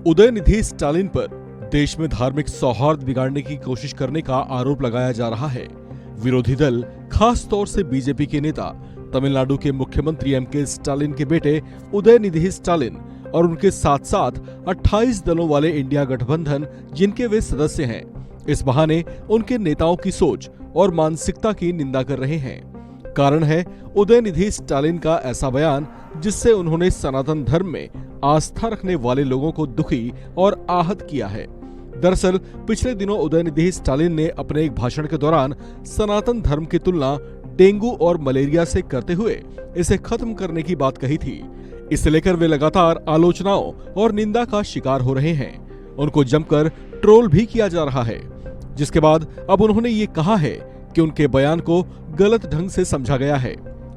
उदयनिधि स्टालिन पर देश में धार्मिक सौहार्द बिगाड़ने की कोशिश करने का आरोप लगाया जा रहा है। विरोधी दल, खास तौर से बीजेपी के नेता, तमिलनाडु के मुख्यमंत्री एम.के. स्टालिन के बेटे उदयनिधि स्टालिन और उनके साथ साथ 28 दलों वाले इंडिया गठबंधन, जिनके वे सदस्य हैं, इस बहाने उनके नेताओं की सोच और मानसिकता की निंदा कर रहे हैं। कारण है उदयनिधि स्टालिन का ऐसा बयान, जिससे उन्होंने सनातन धर्म में आस्था रखने वाले लोगों को दुखी और आहत किया है। दरअसल पिछले दिनों उदयनिधि स्टालिन ने अपने एक भाषण के दौरान सनातन धर्म की तुलना डेंगू और मलेरिया से करते हुए इसे खत्म करने की बात कही थी। इसे लेकर वे लगातार आलोचनाओं और निंदा का शिकार हो रहे हैं। उनको जमकर ट्रोल भी किया जा रहा है, जिसके बाद अब उन्होंने ये कहा है कि उनके बयान को गलत ढंग से समझा गया है।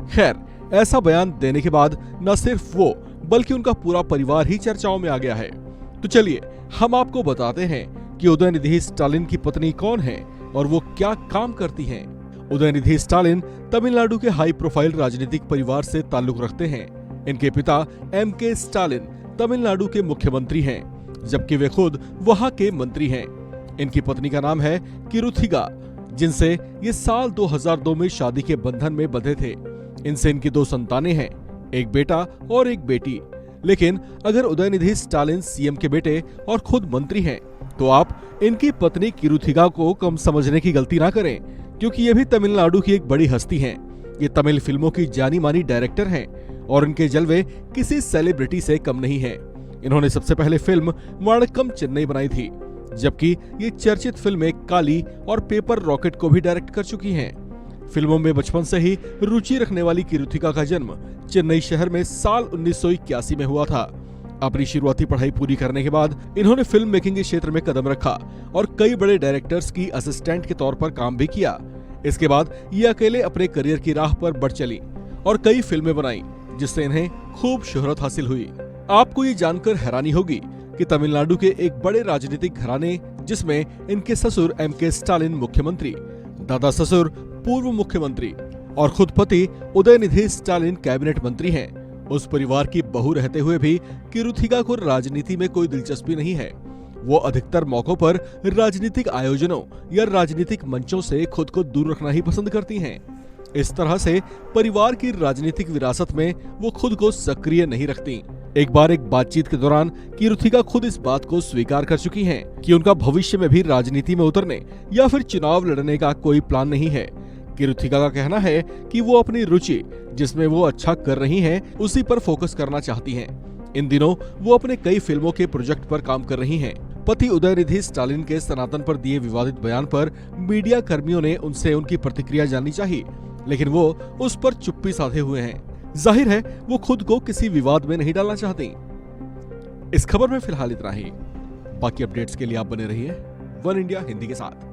खैर, ऐसा बयान देने के बाद न सिर्फ वो बल्कि उनका पूरा परिवार ही चर्चाओं में आ गया है। तो चलिए हम आपको बताते हैं कि उदयनिधि स्टालिन की पत्नी कौन है और वो क्या काम करती हैं। उदयनिधि स्टालिन तमिलनाडु के हाई प्रोफाइल राजनीतिक परिवार से ताल्लुक रखते हैं। इनके पिता एम.के. स्टालिन तमिलनाडु के मुख्यमंत्री हैं, जबकि वे खुद वहां के मंत्री हैं। इनकी पत्नी का नाम है किरुथिगा, जिनसे ये साल 2002 में शादी के बंधन में बंधे थे। इनसे इनकी 2 संतानें हैं, एक बेटा और एक बेटी। लेकिन अगर उदयनिधि स्टालिन सीएम के बेटे और खुद मंत्री हैं, तो आप इनकी पत्नी किरुथिगा को कम समझने की गलती ना करें, क्योंकि ये भी तमिलनाडु की एक बड़ी हस्ती हैं। ये तमिल फिल्मों की जानी मानी डायरेक्टर हैं और इनके जलवे किसी सेलिब्रिटी से कम नहीं है। इन्होंने सबसे पहले फिल्म वणक्कम चेन्नई बनाई थी, जबकि ये चर्चित फिल्में काली और पेपर रॉकेट को भी डायरेक्ट कर चुकी हैं। फिल्मों में बचपन से ही रुचि रखने वाली किरुथिगा का जन्म चेन्नई शहर में साल 1981 में हुआ था। अपनी शुरुआती पढ़ाई पूरी करने के बाद इन्होंने फिल्म मेकिंग के क्षेत्र में कदम रखा और कई बड़े डायरेक्टर्स की असिस्टेंट के तौर पर काम भी किया। इसके बाद ये अकेले अपने करियर की राह पर बढ़ चली और कई फिल्में बनाई, जिससे इन्हें खूब शोहरत हासिल हुई। आपको ये जानकर हैरानी होगी कि तमिलनाडु के एक बड़े राजनीतिक घराने, जिसमें इनके ससुर एम.के. स्टालिन मुख्यमंत्री, दादा ससुर पूर्व मुख्यमंत्री और खुद पति उदयनिधि स्टालिन कैबिनेट मंत्री हैं, उस परिवार की बहू रहते हुए भी किरुथिगा को राजनीति में कोई दिलचस्पी नहीं है। वो अधिकतर मौकों पर राजनीतिक आयोजनों या राजनीतिक मंचों से खुद को दूर रखना ही पसंद करती हैं। इस तरह से परिवार की राजनीतिक विरासत में वो खुद को सक्रिय नहीं रखती। एक बार एक बातचीत के दौरान किरुथिगा खुद इस बात को स्वीकार कर चुकी हैं कि उनका भविष्य में भी राजनीति में उतरने या फिर चुनाव लड़ने का कोई प्लान नहीं है। किरुथिगा का कहना है कि वो अपनी रुचि, जिसमें वो अच्छा कर रही हैं, उसी पर फोकस करना चाहती हैं। इन दिनों वो अपने कई फिल्मों के प्रोजेक्ट पर काम कर रही हैं। पति उदयनिधि स्टालिन के सनातन पर दिए विवादित बयान पर मीडिया कर्मियों ने उनसे उनकी प्रतिक्रिया जाननी चाहिए, लेकिन वो उस पर चुप्पी साधे हुए हैं। जाहिर है वो खुद को किसी विवाद में नहीं डालना चाहती। इस खबर में फिलहाल इतना ही। बाकी अपडेट्स के लिए आप बने रहिए वन इंडिया हिंदी के साथ।